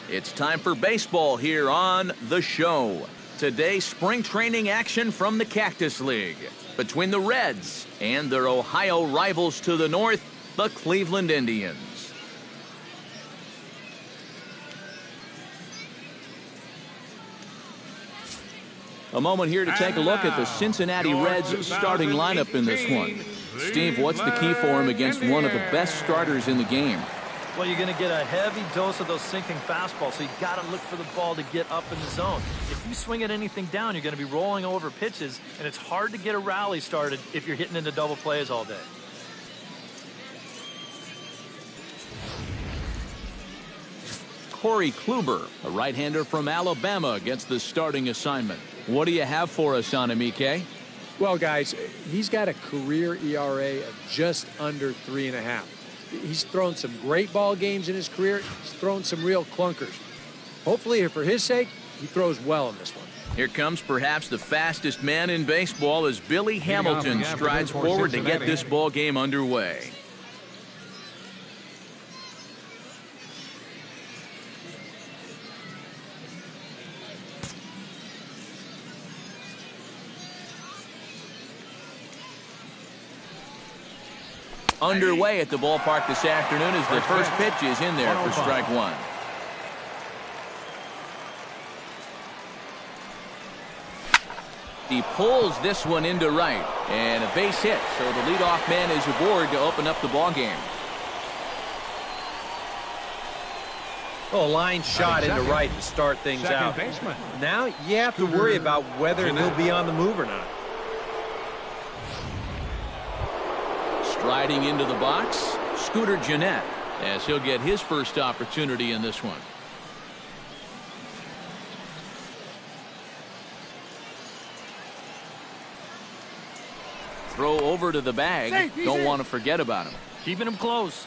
It's time for baseball here on The Show. Today, spring training action from the Cactus League between the Reds and their Ohio rivals to the north, the Cleveland Indians. A moment here to take a look at the Cincinnati Reds starting lineup in this one. Steve, what's the key for him against one of the best starters in the game? Well, you're going to get a heavy dose of those sinking fastballs, so you got to look for the ball to get up in the zone. If you swing at anything down, you're going to be rolling over pitches, and it's hard to get a rally started if you're hitting into double plays all day. Corey Kluber, a right-hander from Alabama, gets the starting assignment. What do you have for us on him, EK? Well, guys, he's got a career ERA of just under 3.5. He's thrown some great ball games in his career. He's thrown some real clunkers. Hopefully, for his sake, he throws well in this one. Here comes perhaps the fastest man in baseball as Billy Hamilton strides forward to get this ball game underway. Underway at the ballpark this afternoon as the first pitch is in there for strike one. He pulls this one into right, and a base hit, so the leadoff man is aboard to open up the ball game. Well, a line shot into right to start things out. Now you have to worry about whether he'll be on the move or not. Striding into the box, Scooter Gennett, as he'll get his first opportunity in this one. Throw over to the bag. Don't want to forget about him. Keeping him close.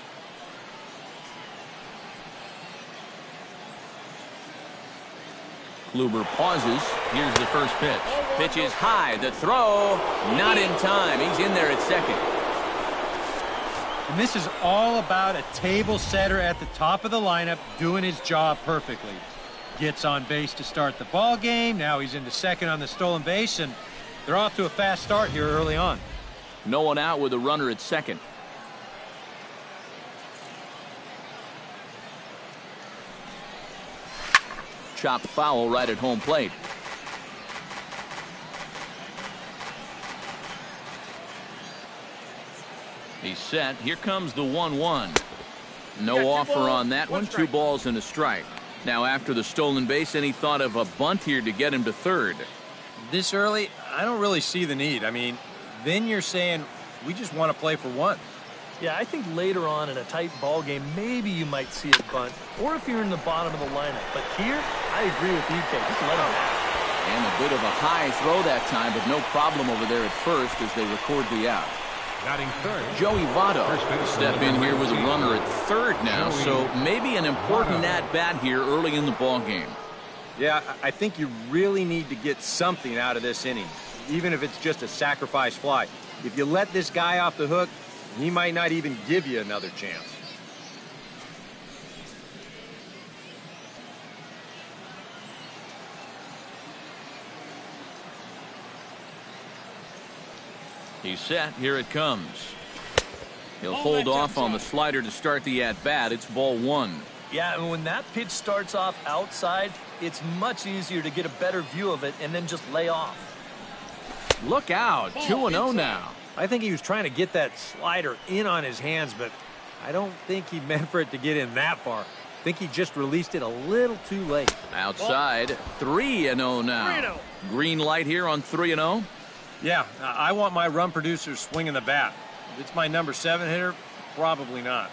Kluber pauses. Here's the first pitch. Pitch is high. The throw, not in time. He's in there at second. And this is all about a table setter at the top of the lineup doing his job perfectly. Gets on base to start the ball game. Now he's into second on the stolen base, and they're off to a fast start here early on. No one out with a runner at second. Chopped foul right at home plate. He's set. Here comes the 1-1. No offer on that one. 2 balls and a strike. Now after the stolen base, any thought of a bunt here to get him to third? This early, I don't really see the need. I mean, then you're saying we just want to play for one. Yeah, I think later on in a tight ball game, maybe you might see a bunt, or if you're in the bottom of the lineup. But here, I agree with EK. Just let him have it. And a bit of a high throw that time, but no problem over there at first as they record the out. Joey Votto step in here with a runner at third now, so maybe an important at-bat here early in the ball game. Yeah, I think you really need to get something out of this inning, even if it's just a sacrifice fly. If you let this guy off the hook, he might not even give you another chance. He's set. Here it comes. He'll hold off on the slider to start the at-bat. It's ball one. Yeah, and when that pitch starts off outside, it's much easier to get a better view of it and then just lay off. Look out. 2-0 now. I think he was trying to get that slider in on his hands, but I don't think he meant for it to get in that far. I think he just released it a little too late. Outside, 3-0 now. Green light here on 3-0. Yeah, I want my run producer swinging the bat. If it's my number 7 hitter, probably not.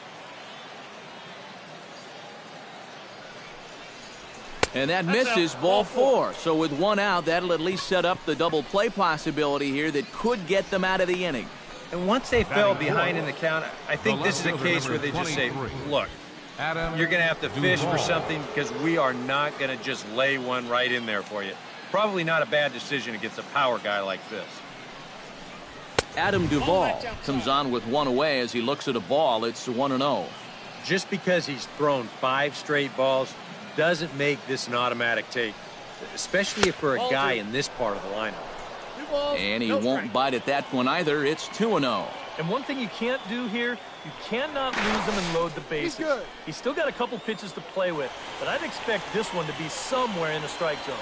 And that misses ball 4. So with 1 out, that'll at least set up the double play possibility here that could get them out of the inning. And once they fell behind in the count, I think this is a case where they just say, look, you're going to have to fish for something because we are not going to just lay one right in there for you. Probably not a bad decision against a power guy like this. Adam Duvall comes on with 1 away as he looks at a ball. It's 1-0. Just because he's thrown 5 straight balls doesn't make this an automatic take, especially for a guy in this part of the lineup. And he won't bite at that one either. It's 2-0. And one thing you can't do here, you cannot lose him and load the bases. He's still got a couple pitches to play with, but I'd expect this one to be somewhere in the strike zone.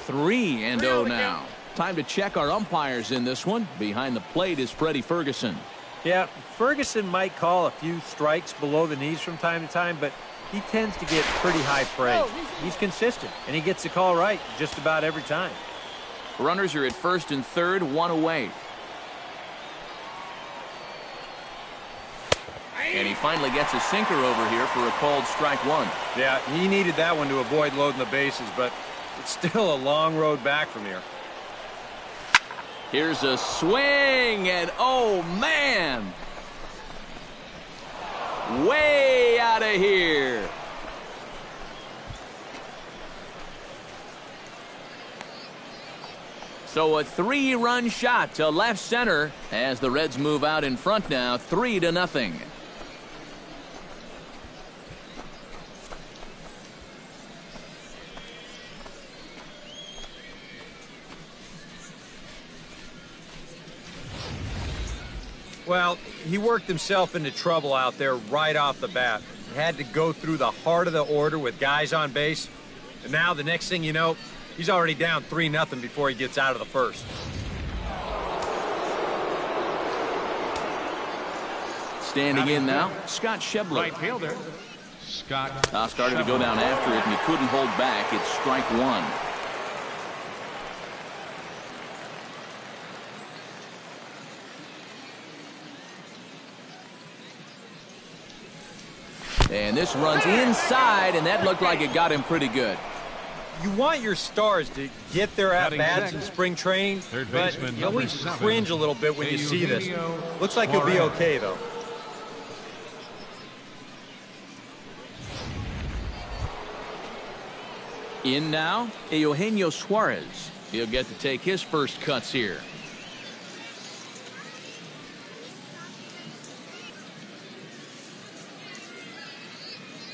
Three and 0 now. Time to check our umpires in this one. Behind the plate is Freddie Ferguson. Yeah, Ferguson might call a few strikes below the knees from time to time, but he tends to get pretty high praise. He's consistent, and he gets the call right just about every time. Runners are at first and third, one away. And he finally gets a sinker over here for a called strike one. Yeah, he needed that one to avoid loading the bases, but it's still a long road back from here. Here's a swing, and oh, man! Way out of here. So a 3-run shot to left center as the Reds move out in front now, 3-0. Well, he worked himself into trouble out there right off the bat. He had to go through the heart of the order with guys on base. And now the next thing you know, he's already down 3-0 before he gets out of the first. Standing in now, Scott Schebler. Right fielder, Scott. Started to go down after it, and he couldn't hold back. It's strike one. And this runs inside, and that looked like it got him pretty good. You want your stars to get their at-bats in spring training, but you always cringe a little bit when you see this. Looks like he'll be okay, though. In now, Eugenio Suarez. He'll get to take his first cuts here.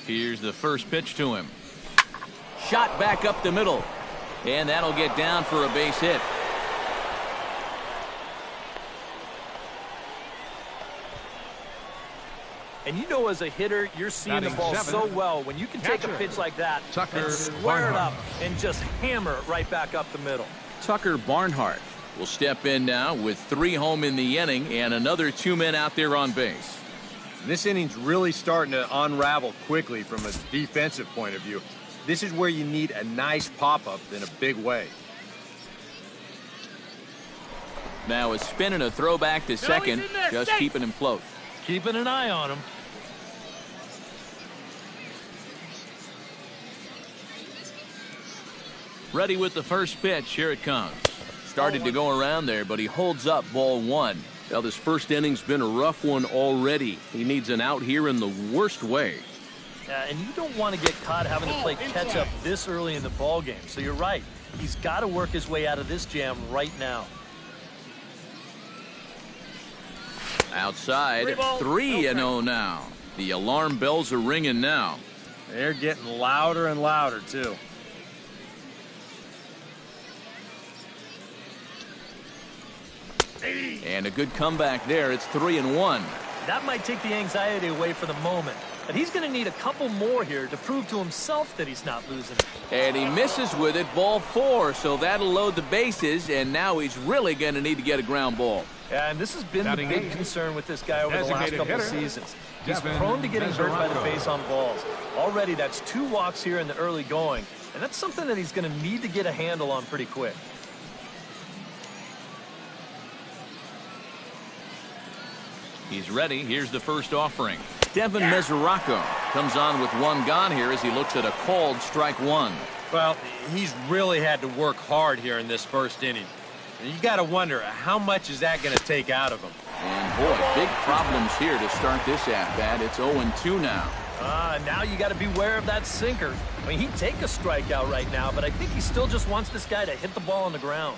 Here's the first pitch to him. Shot back up the middle. And that'll get down for a base hit. And you know, as a hitter, you're seeing the ball so well when you can take a pitch like that and square it up and just hammer it right back up the middle. Tucker Barnhart will step in now with 3 home in the inning and another 2 men out there on base. This inning's really starting to unravel quickly from a defensive point of view. This is where you need a nice pop-up in a big way. Now a spin and a throwback to second, just keeping him close. Keeping an eye on him. Ready with the first pitch. Here it comes. Started to go around there, but he holds up ball one. Well, this first inning's been a rough one already. He needs an out here in the worst way. And you don't want to get caught having to play catch-up this early in the ball game. So you're right. He's got to work his way out of this jam right now. Outside, 3-0 now. The alarm bells are ringing now. They're getting louder and louder, too. And a good comeback there. It's 3-1. That might take the anxiety away for the moment. But he's going to need a couple more here to prove to himself that he's not losing. And he misses with it, ball 4, so that'll load the bases, and now he's really going to need to get a ground ball. Yeah, and this has been the big concern with this guy over the last couple of seasons. He's prone to getting hurt by the base on balls. Already, that's 2 walks here in the early going, and that's something that he's going to need to get a handle on pretty quick. He's ready. Here's the first offering. Devin Mesoraco comes on with 1 gone here as he looks at a called strike 1. Well, he's really had to work hard here in this first inning. And you got to wonder, how much is that going to take out of him? And boy, big problems here to start this at-bat. It's 0-2 now. Now you got to beware of that sinker. I mean, he'd take a strikeout right now, but I think he still just wants this guy to hit the ball on the ground.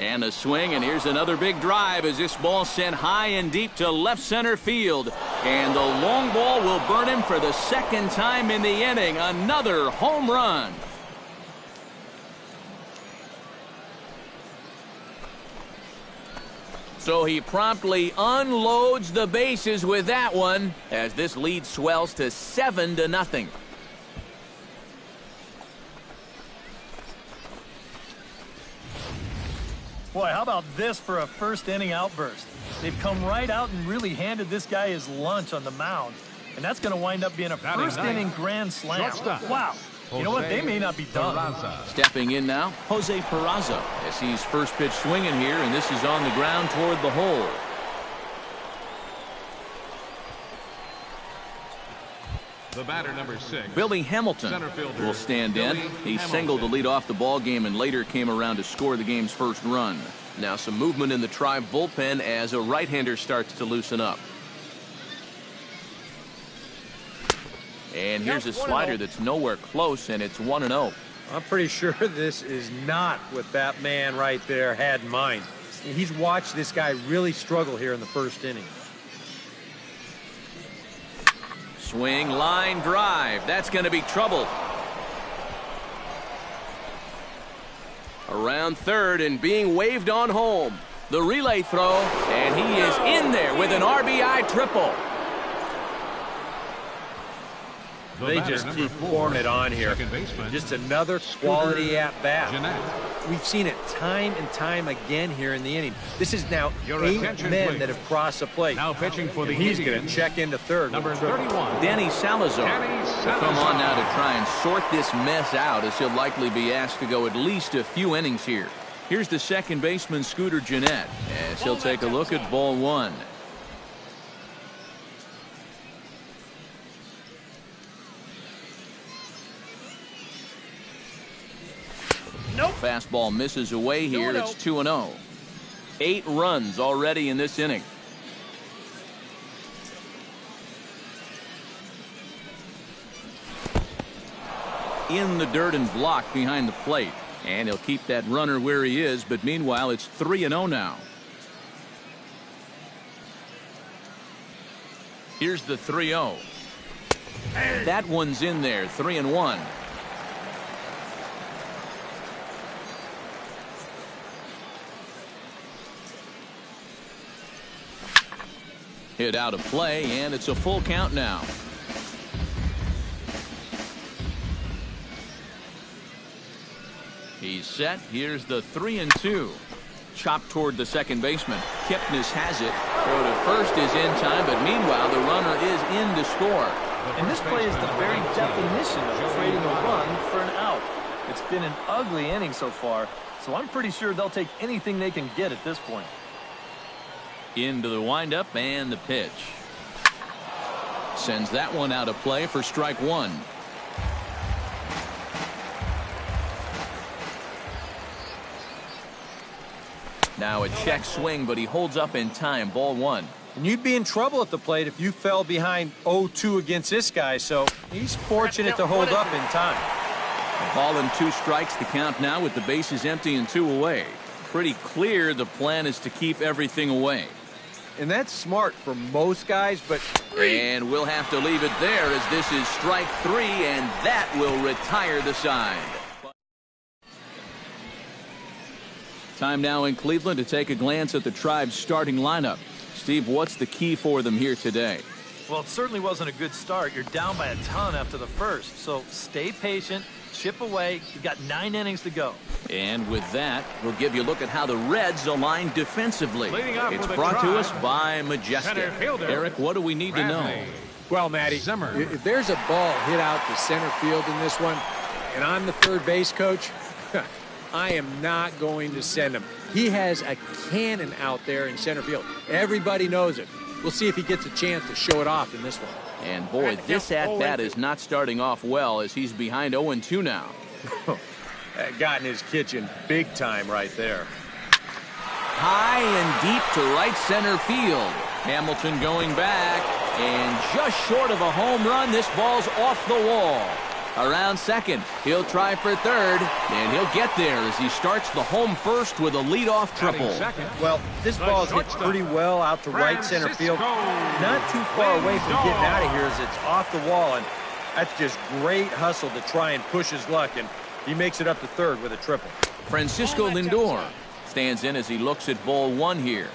And a swing, and here's another big drive as this ball sent high and deep to left center field. And the long ball will burn him for the second time in the inning. Another home run. So he promptly unloads the bases with that one as this lead swells to 7-0. Boy, how about this for a first inning outburst? They've come right out and really handed this guy his lunch on the mound. And that's going to wind up being a first inning grand slam. Wow. You know what? They may not be done. Stepping in now, Jose Peraza, as he's first pitch swinging here, and this is on the ground toward the hole. The batter, number 6. Billy Hamilton will stand in. He singled to lead off the ball game and later came around to score the game's first run. Now some movement in the Tribe bullpen as a right-hander starts to loosen up. And here's a slider that's nowhere close, and it's 1-0. I'm pretty sure this is not what that man right there had in mind. He's watched this guy really struggle here in the first inning. Swing, line drive. That's going to be trouble. Around third and being waved on home. The relay throw, and he is in there with an RBI triple. They just keep pouring it on here. Just another quality at-bat. We've seen it time and time again here in the inning. This is now 8 men that have crossed the plate. Now pitching for the He's going to check into third. Number 31. Danny Salazar will come on now to try and sort this mess out, as he'll likely be asked to go at least a few innings here. Here's the second baseman, Scooter Gennett, as he'll take a look at ball one. Nope. Fastball misses away here. It's 2-0. 8 runs already in this inning. In the dirt and blocked behind the plate. And he'll keep that runner where he is, but meanwhile it's 3-0 now. Here's the 3-0. That one's in there. 3-1. Hit out of play, and it's a full count now. He's set. Here's the 3-2. Chop toward the second baseman. Kipnis has it. Throw to first is in time, but meanwhile the runner is in to score. And this play is the very definition of trading a run for an out. It's been an ugly inning so far, so I'm pretty sure they'll take anything they can get at this point. Into the windup and the pitch. Sends that one out of play for strike one. Now a check swing, but he holds up in time. Ball one. And you'd be in trouble at the plate if you fell behind 0-2 against this guy, so he's fortunate to hold up in time. A ball and 2 strikes, the count now with the bases empty and 2 away. Pretty clear the plan is to keep everything away. And that's smart for most guys, but... And we'll have to leave it there as this is strike 3, and that will retire the side. Time now in Cleveland to take a glance at the Tribe's starting lineup. Steve, what's the key for them here today? Well, it certainly wasn't a good start. You're down by a ton after the first, so stay patient, chip away. You've got 9 innings to go. And with that, we'll give you a look at how the Reds align defensively. It's brought to us by Majestic. Eric, what do we need to know? Well, Matty, if there's a ball hit out to center field in this one, and I'm the third base coach, I am not going to send him. He has a cannon out there in center field. Everybody knows it. We'll see if he gets a chance to show it off in this one. And boy, this at-bat is not starting off well as he's behind 0-2 now. That got in his kitchen big time right there. High and deep to right center field. Hamilton going back, and just short of a home run, this ball's off the wall. Around second, he'll try for third, and he'll get there as he starts the home first with a leadoff triple. Well, this ball is hit pretty well out to right center field. Not too far away from getting out of here as it's off the wall, and that's just great hustle to try and push his luck, and he makes it up to third with a triple. Francisco Lindor stands in as he looks at ball one here.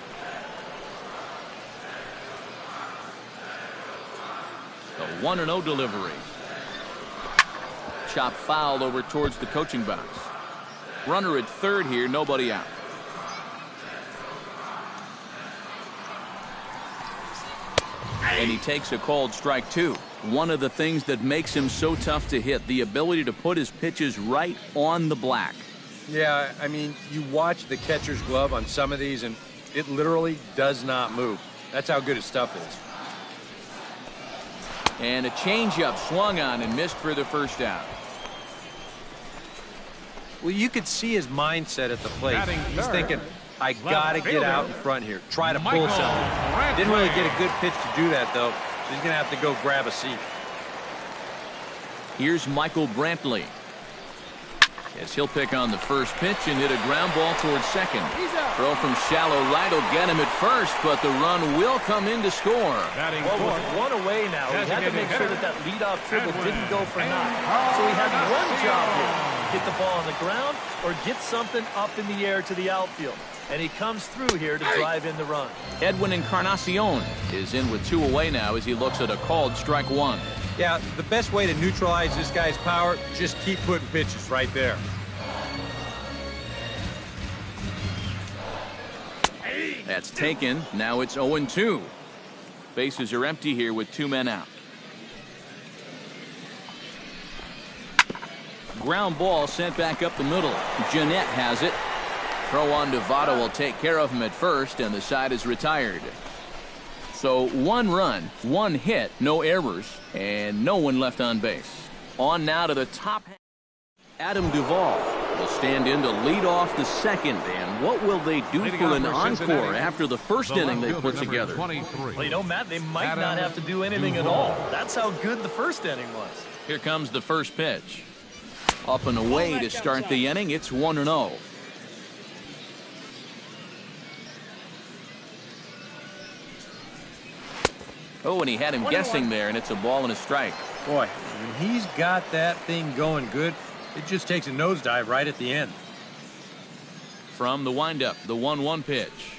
The 1-0 delivery. Chop fouled over towards the coaching box. Runner at third here, nobody out. And he takes a called strike two. One of the things that makes him so tough to hit, the ability to put his pitches right on the black. Yeah, I mean, you watch the catcher's glove on some of these, and it literally does not move. That's how good his stuff is. And a changeup swung on and missed for the first out. Well, you could see his mindset at the plate. He's thinking, I got to get out in front here, try to pull something. Didn't really get a good pitch to do that, though. So he's going to have to go grab a seat. Here's Michael Brantley, as he'll pick on the first pitch and hit a ground ball towards second. Throw from shallow right will get him at first, but the run will come in to score. Well, with one away now, he had to make sure that that leadoff triple didn't go for naught. So he had one job here: get the ball on the ground or get something up in the air to the outfield. And he comes through here to drive in the run. Edwin Encarnacion is in with two away now as he looks at a called strike one. Yeah, the best way to neutralize this guy's power, just keep putting pitches right there. That's taken. Now it's 0-2. Bases are empty here with two men out. Ground ball sent back up the middle. Jeanette has it. Throw on to Votto will take care of him at first, and the side is retired. So one run, one hit, no errors, and no one left on base. On now to the top. Adam Duvall will stand in to lead off the second. And what will they do for an encore after the first inning they put together? Well, you know, Matt, they might not have to do anything at all. That's how good the first inning was. Here comes the first pitch. Up and away to start the inning. It's 1-0. Oh, and he had him guessing there, and it's a ball and a strike. Boy, when he's got that thing going good, it just takes a nosedive right at the end. From the windup, the 1-1 pitch.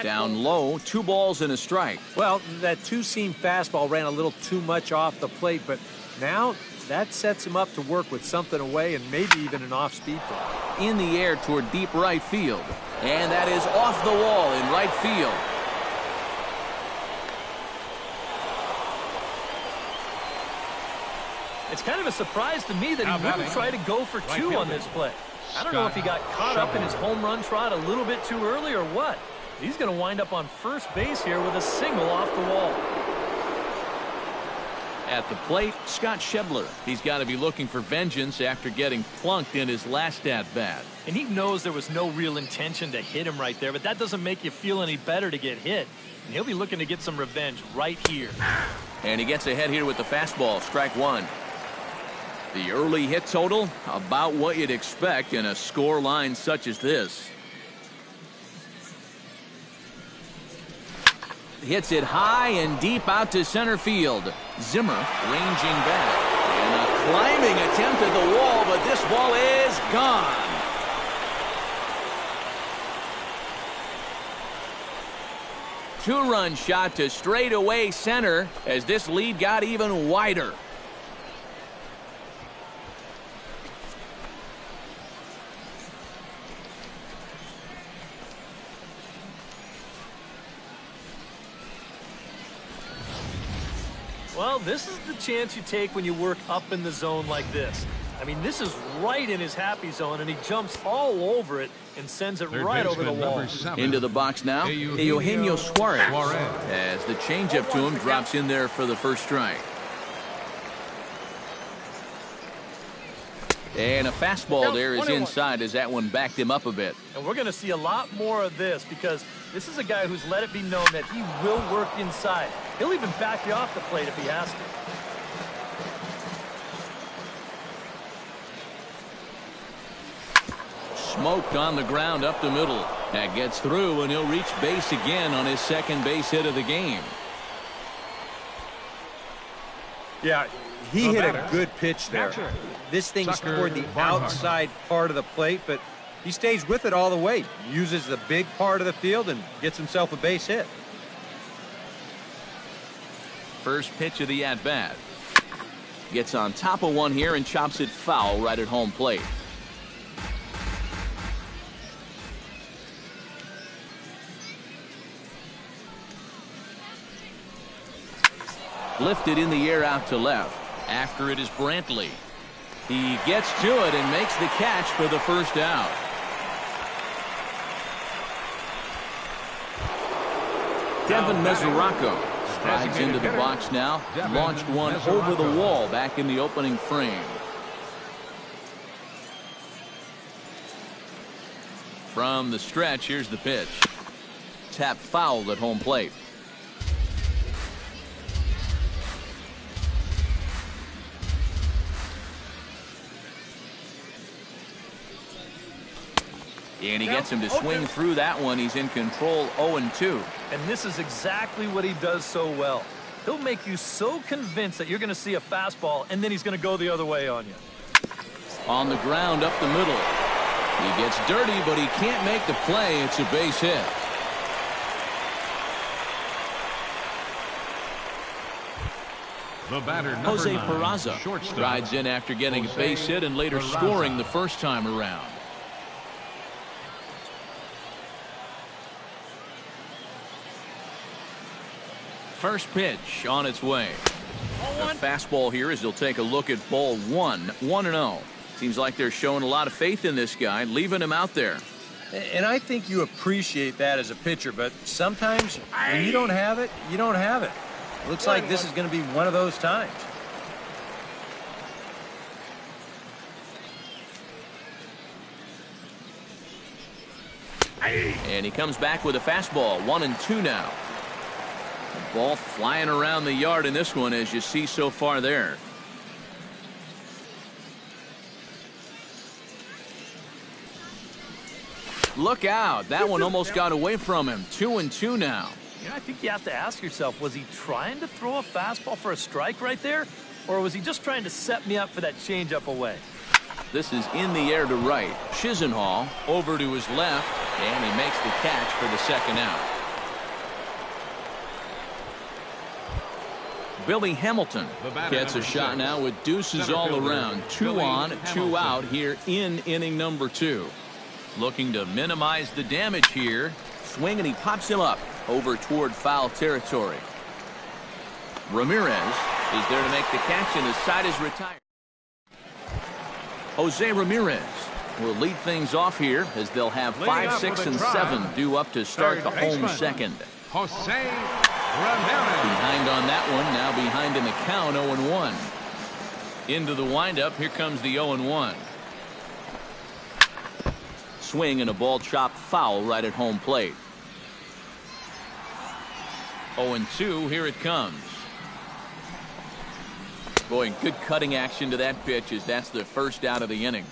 Down low, 2 balls and a strike. Well, that two-seam fastball ran a little too much off the plate, but now that sets him up to work with something away and maybe even an off-speed throw. In the air toward deep right field. And that is off the wall in right field. It's kind of a surprise to me that he wouldn't try to go for two on this play. I don't know if he got caught up in his home run trot a little bit too early or what. He's going to wind up on first base here with a single off the wall. At the plate, Scott Schebler. He's got to be looking for vengeance after getting plunked in his last at-bat. And he knows there was no real intention to hit him right there, but that doesn't make you feel any better to get hit. And he'll be looking to get some revenge right here. And he gets ahead here with the fastball, strike one. The early hit total, about what you'd expect in a score line such as this. Hits it high and deep out to center field. Zimmer ranging back. And a climbing attempt at the wall, but this ball is gone. Two-run shot to straightaway center as this lead got even wider. Well, this is the chance you take when you work up in the zone like this. I mean, this is right in his happy zone, and he jumps all over it and sends it right over the wall. Into the box now, Eugenio Suarez. As the changeup to him drops in there for the first strike. And a fastball there is inside as that one backed him up a bit. And we're going to see a lot more of this because this is a guy who's let it be known that he will work inside. He'll even back you off the plate if he has to. smoked on the ground up the middle. That gets through, and he'll reach base again on his second base hit of the game. Yeah, he hit a good pitch there. This thing's toward the outside part of the plate, but he stays with it all the way. Uses the big part of the field and gets himself a base hit. First pitch of the at-bat. Gets on top of one here and chops it foul right at home plate. Lifted in the air out to left. After it is Brantley. He gets to it and makes the catch for the first out. Devin Mesoraco strides into the box now. Launched one over the wall back in the opening frame. From the stretch, here's the pitch. Tap fouled at home plate. And he gets him to swing through that one. He's in control, 0-2. And this is exactly what he does so well. He'll make you so convinced that you're going to see a fastball, and then he's going to go the other way on you. On the ground up the middle. He gets dirty, but he can't make the play. It's a base hit. The batter, Jose 9, Peraza rides in after getting a base hit and later scoring the first time around. First pitch on its way. The fastball here as he'll take a look at ball one. 1-0. Seems like they're showing a lot of faith in this guy, leaving him out there. And I think you appreciate that as a pitcher, but sometimes when you don't have it, you don't have it. Looks like this is going to be one of those times. And he comes back with a fastball. 1-2 now. Ball flying around the yard in this one, as you see so far there. Look out. That one almost got away from him. 2-2 now. You know, I think you have to ask yourself, was he trying to throw a fastball for a strike right there? Or was he just trying to set me up for that changeup away? This is in the air to right. Chisenhall over to his left, and he makes the catch for the second out. Billy Hamilton gets a shot now with deuces all around. 2 on, 2 out here in inning number 2. Looking to minimize the damage here. Swing, and he pops him up over toward foul territory. Ramirez is there to make the catch, and his side is retired. Jose Ramirez will lead things off here as they'll have 5, 6, and 7 due up to start the home second. Jose Ramirez. Behind on that one, now behind in the count, 0-1. Into the windup, here comes the 0-1. Swing and a ball chopped foul right at home plate. 0-2, here it comes. Boy, good cutting action to that pitch as that's the first out of the inning.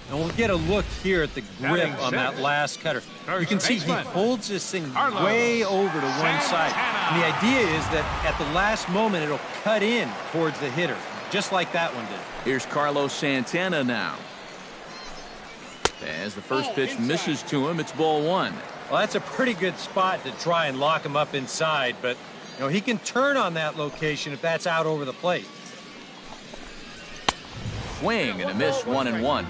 And we'll get a look here at the grip on that last cutter. You can see he holds this thing way over to one side. And the idea is that at the last moment it'll cut in towards the hitter, just like that one did. Here's Carlos Santana now. As the first pitch misses to him, it's ball 1. Well, that's a pretty good spot to try and lock him up inside, but you know, he can turn on that location if that's out over the plate. Swing and a miss, 1-1.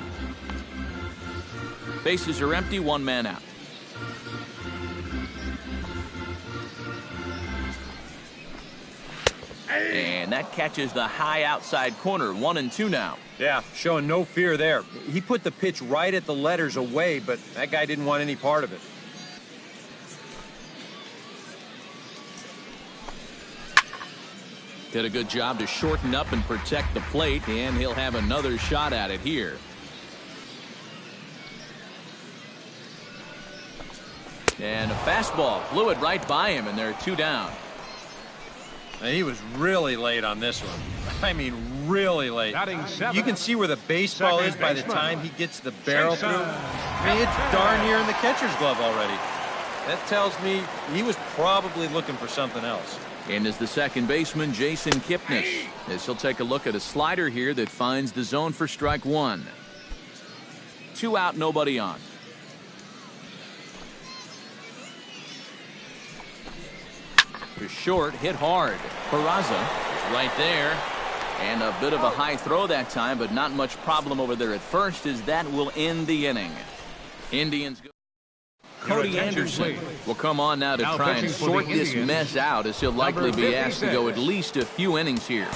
Bases are empty, 1 man out. And that catches the high outside corner. 1-2 now. Yeah, showing no fear there. He put the pitch right at the letters away, but that guy didn't want any part of it. Did a good job to shorten up and protect the plate, and he'll have another shot at it here. And a fastball blew it right by him, and there are 2 down. And he was really late on this one. I mean, really late. Batting seventh, You can see where the baseball is second by the baseman, time he gets the barrel Jason through. I mean, it's darn near in the catcher's glove already. That tells me he was probably looking for something else. In is the second baseman, Jason Kipnis, as he'll take a look at a slider here that finds the zone for strike one. 2 out, nobody on. To short, hit hard. Peraza is right there. And a bit of a high throw that time, but not much problem over there at first, as that will end the inning. Indians go. Cody Anderson will come on now to try and sort this mess out, as he'll likely be asked to go at least a few innings here.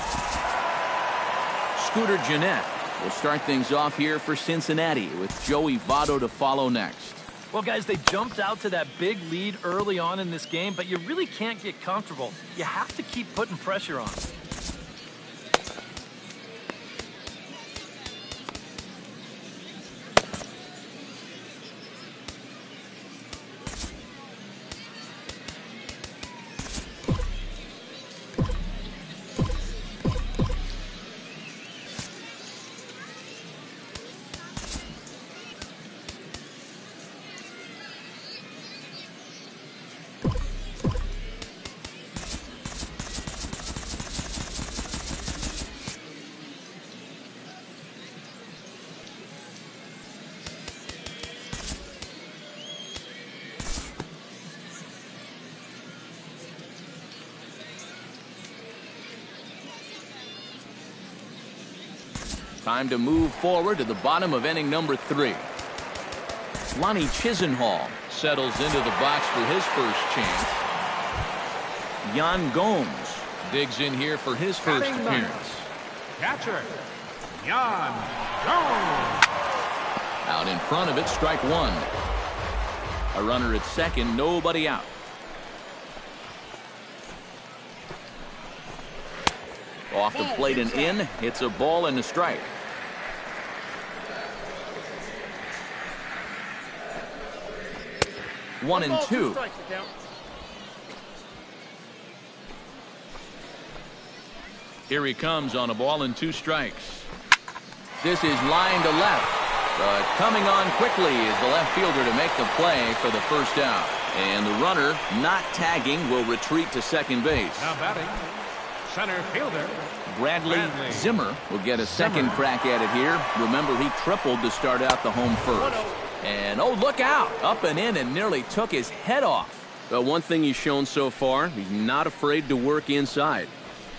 Scooter Gennett will start things off here for Cincinnati, with Joey Votto to follow next. Well, guys, they jumped out to that big lead early on in this game, but you really can't get comfortable. You have to keep putting pressure on. Time to move forward to the bottom of inning number 3. Lonnie Chisenhall settles into the box for his first chance. Yan Gomes digs in here for his first appearance. Catcher, Yan Gomes. Out in front of it, strike one. A runner at second, nobody out. Off the plate and in. It's a ball and a strike. One and two. Here he comes on a ball and 2 strikes. This is line to left, but coming on quickly is the left fielder to make the play for the first out. And the runner, not tagging, will retreat to second base. Now batting, center fielder Bradley Zimmer will get a second crack at it here. Remember, he tripled to start out the home first. And, oh, look out. Up and in and nearly took his head off. But one thing he's shown so far, he's not afraid to work inside.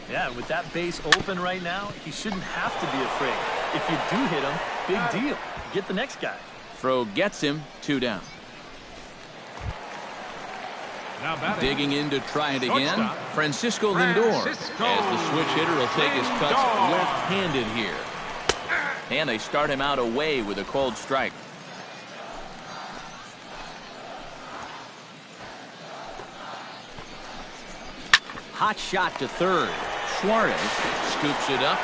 Yeah, with that base open right now, he shouldn't have to be afraid. If you do hit him, big deal. Get the next guy. Throw gets him, 2 down. now batting, Digging in to try it again, shortstop, Francisco Lindor. Francisco As the switch hitter will take his cuts Lindor. left-handed here. And they start him out away with a cold strike. Hot shot to third. Suarez scoops it up.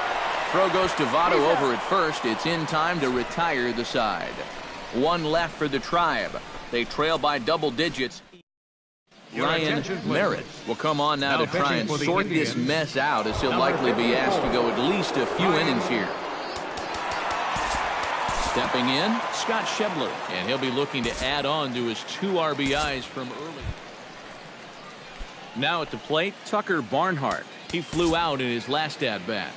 Throw goes to Votto over at first. It's in time to retire the side. 1 left for the Tribe. They trail by double digits. Ryan Merritt will come on now to try and sort this mess out, as he'll likely be asked to go at least a few innings here. Stepping in, Scott Schebler, and he'll be looking to add on to his 2 RBIs from early. Now at the plate, Tucker Barnhart. He flew out in his last at-bat.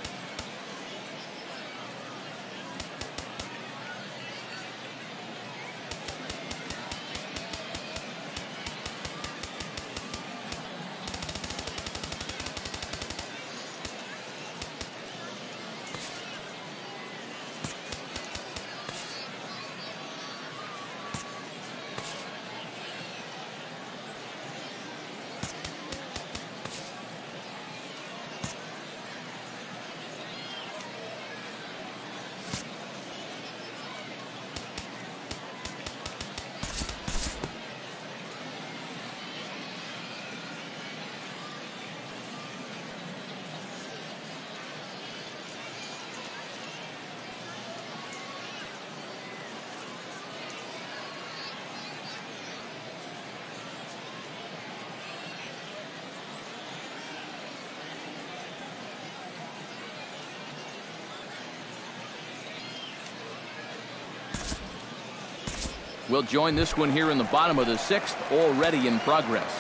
We'll join this one here in the bottom of the 6th, already in progress.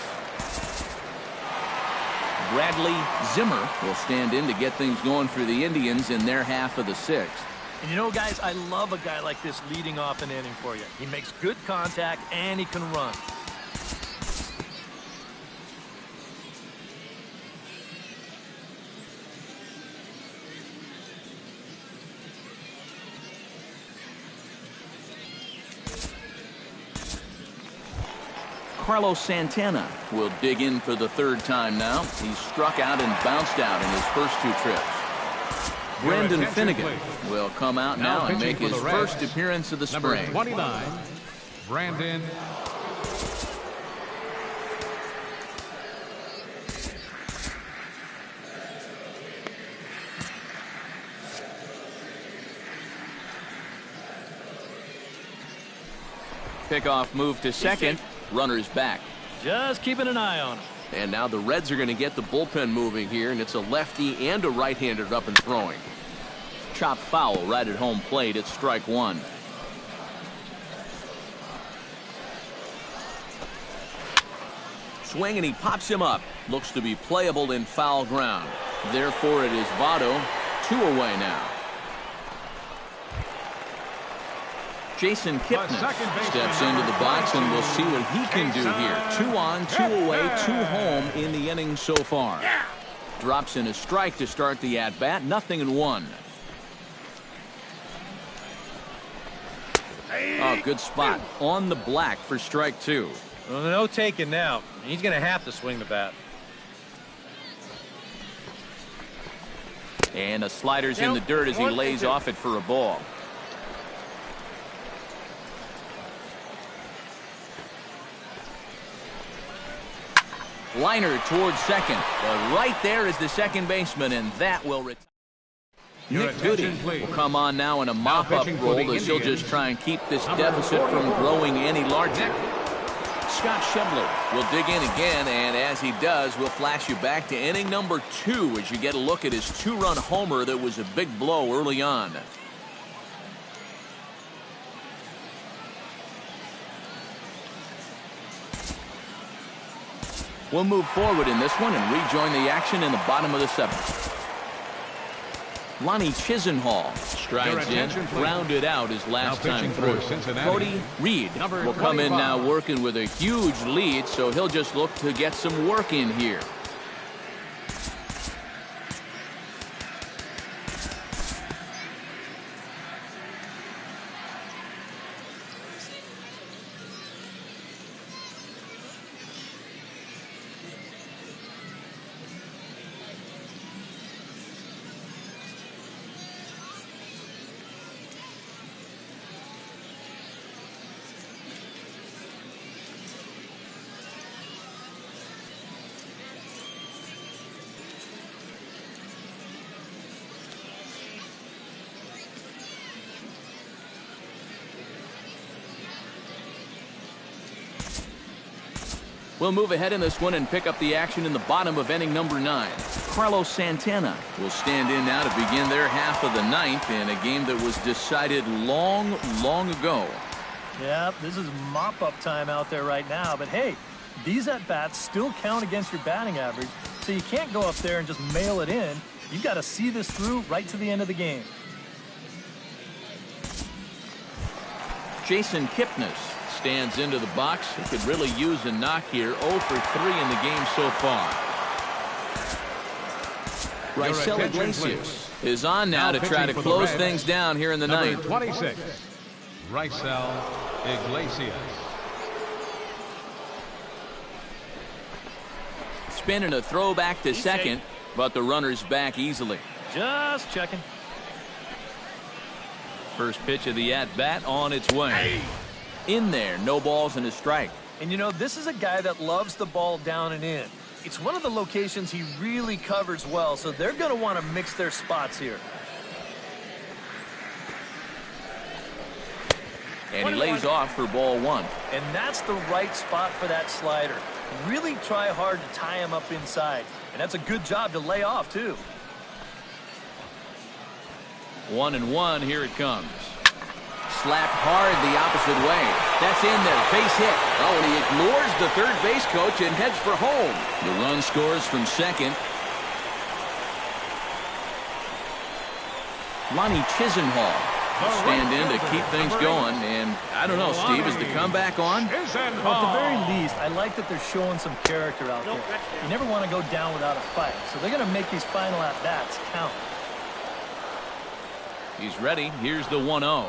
Bradley Zimmer will stand in to get things going for the Indians in their half of the 6th. And you know, guys, I love a guy like this leading off an inning for you. He makes good contact and he can run. Carlos Santana will dig in for the 3rd time now. He's struck out and bounced out in his first 2 trips. Brandon Finnegan will come out now and make his first appearance of the spring. Number 29, Brandon. Pickoff move to second. Runners back. Just keeping an eye on him. And now the Reds are going to get the bullpen moving here, and it's a lefty and a right-hander up and throwing. Chop foul right at home plate. It's strike 1. Swing, and he pops him up. Looks to be playable in foul ground. Therefore, it is Votto. 2 away now. Jason Kipnis steps into the box, and we'll see what he can do here. 2 on, 2 away, 2 home in the inning so far. Drops in a strike to start the at-bat. 0-1. Oh, good spot on the black for strike 2. Well, no taking now. He's going to have to swing the bat. And a slider's in the dirt as he lays off it for a ball. Liner towards second. But right there is the second baseman, and that will retire. Nick Goody will come on now in a mop-up role as he'll just try and keep this deficit from growing any larger. Scott Schebler will dig in again, and as he does, we'll flash you back to inning number 2 as you get a look at his 2-run homer that was a big blow early on. We'll move forward in this one and rejoin the action in the bottom of the 7th. Lonnie Chisenhall strides in, grounded out his last time through. Cody Reed will come in now working with a huge lead, so he'll just look to get some work in here. We'll move ahead in this one and pick up the action in the bottom of inning number 9. Carlos Santana will stand in now to begin their half of the 9th in a game that was decided long ago. Yeah, this is mop-up time out there right now, but hey, these at-bats still count against your batting average, so you can't go up there and just mail it in. You've got to see this through right to the end of the game. Jason Kipnis stands into the box. He could really use a knock here. 0 for 3 in the game so far. Raisel Iglesias is on now to try to close things down here in the 9th. 26, Raisel Iglesias. Spin and a throw back to second, but the runner's back easily. Just checking. First pitch of the at-bat on its way. In there, no balls and a strike. And you know, this is a guy that loves the ball down and in. It's one of the locations he really covers well, so they're going to want to mix their spots here. And he lays off for ball 1. And that's the right spot for that slider. Really try hard to tie him up inside. And that's a good job to lay off, too. 1-1, here it comes. slapped hard the opposite way. That's in there. Base hit. Oh, and he ignores the third base coach and heads for home. The run scores from second. Lonnie Chisenhall will stand in to keep things going. And I don't know, Steve, is the comeback on? Well, at the very least, I like that they're showing some character out there. You never want to go down without a fight. So they're going to make these final at-bats count. He's ready. Here's the 1-0.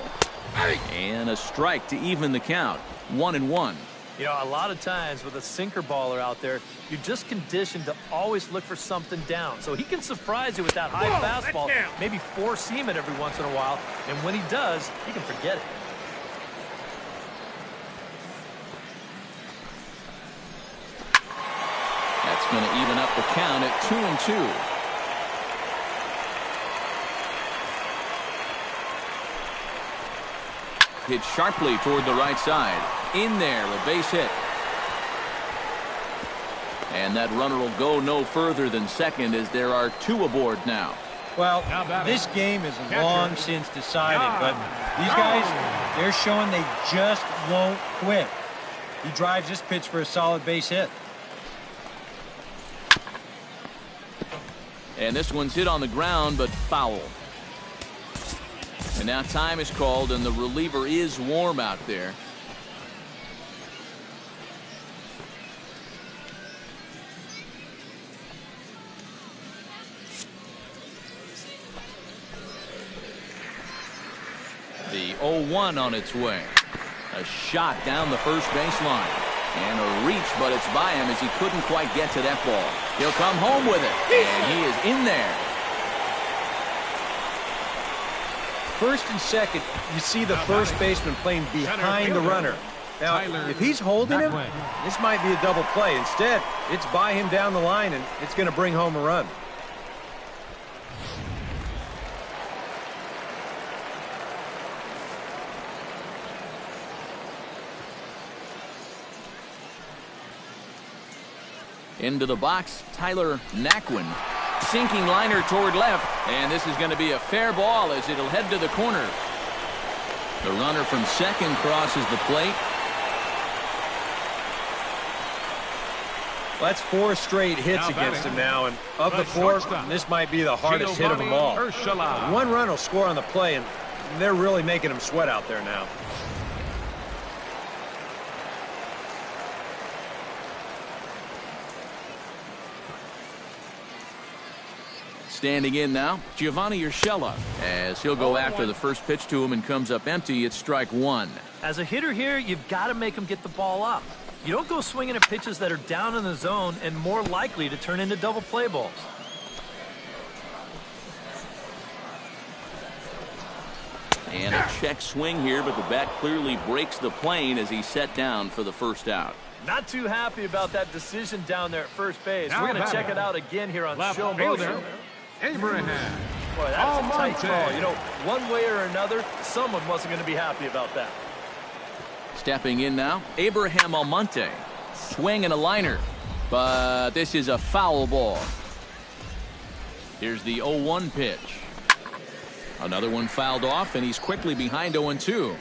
And a strike to even the count. 1-1. You know, a lot of times with a sinker baller out there, you're just conditioned to always look for something down. So he can surprise you with that high fastball, maybe four-seam it every once in a while. And when he does, you can forget it. That's going to even up the count at 2-2. Hit sharply toward the right side. In there, a base hit. And that runner will go no further than second as there are two aboard now. Well, this game is long since decided, but these guys, they're showing they just won't quit. He drives this pitch for a solid base hit. And this one's hit on the ground, but foul. And now time is called, and the reliever is warm out there. The 0-1 on its way. A shot down the first baseline. And a reach, but it's by him as he couldn't quite get to that ball. He'll come home with it, and he is in there. First and second, you see the first baseman playing behind the runner. Now, if he's holding him, this might be a double play. Instead, it's by him down the line, and it's going to bring home a run. Into the box, Tyler Naquin. Sinking liner toward left, and this is going to be a fair ball as it'll head to the corner. The runner from second crosses the plate. Well, that's 4 straight hits against him now, and of the 4, this might be the hardest hit of them all. One run will score on the play, and they're really making him sweat out there now. Standing in now, Giovanni Urshela, as he'll go after the first pitch to him and comes up empty. It's strike 1. As a hitter here, you've got to make him get the ball up. You don't go swinging at pitches that are down in the zone and more likely to turn into double play balls. And a check swing here, but the bat clearly breaks the plane as he's set down for the first out. Not too happy about that decision down there at first base. We're going to check it out again here on Show Motion. Abraham. Boy, that's a tight call. You know, one way or another, someone wasn't going to be happy about that. Stepping in now, Abraham Almonte. Swing and a liner, but this is a foul ball. Here's the 0-1 pitch. Another one fouled off, and he's quickly behind 0-2.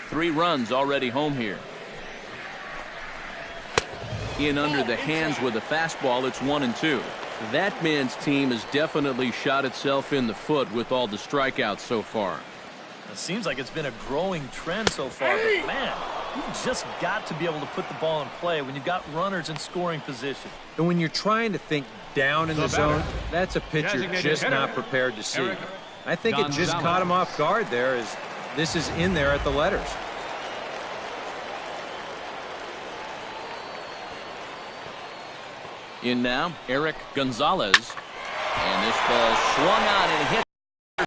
3 runs already home here. In under the hands with a fastball, it's 1-2. That man's team has definitely shot itself in the foot with all the strikeouts so far. It seems like it's been a growing trend so far, but man, you've just got to be able to put the ball in play when you've got runners in scoring position. And when you're trying to think down in the zone, that's a pitch you're just not prepared to see. I think it just caught him off guard there as this is in there at the letters. In now, Eric Gonzalez. And this ball swung on and hit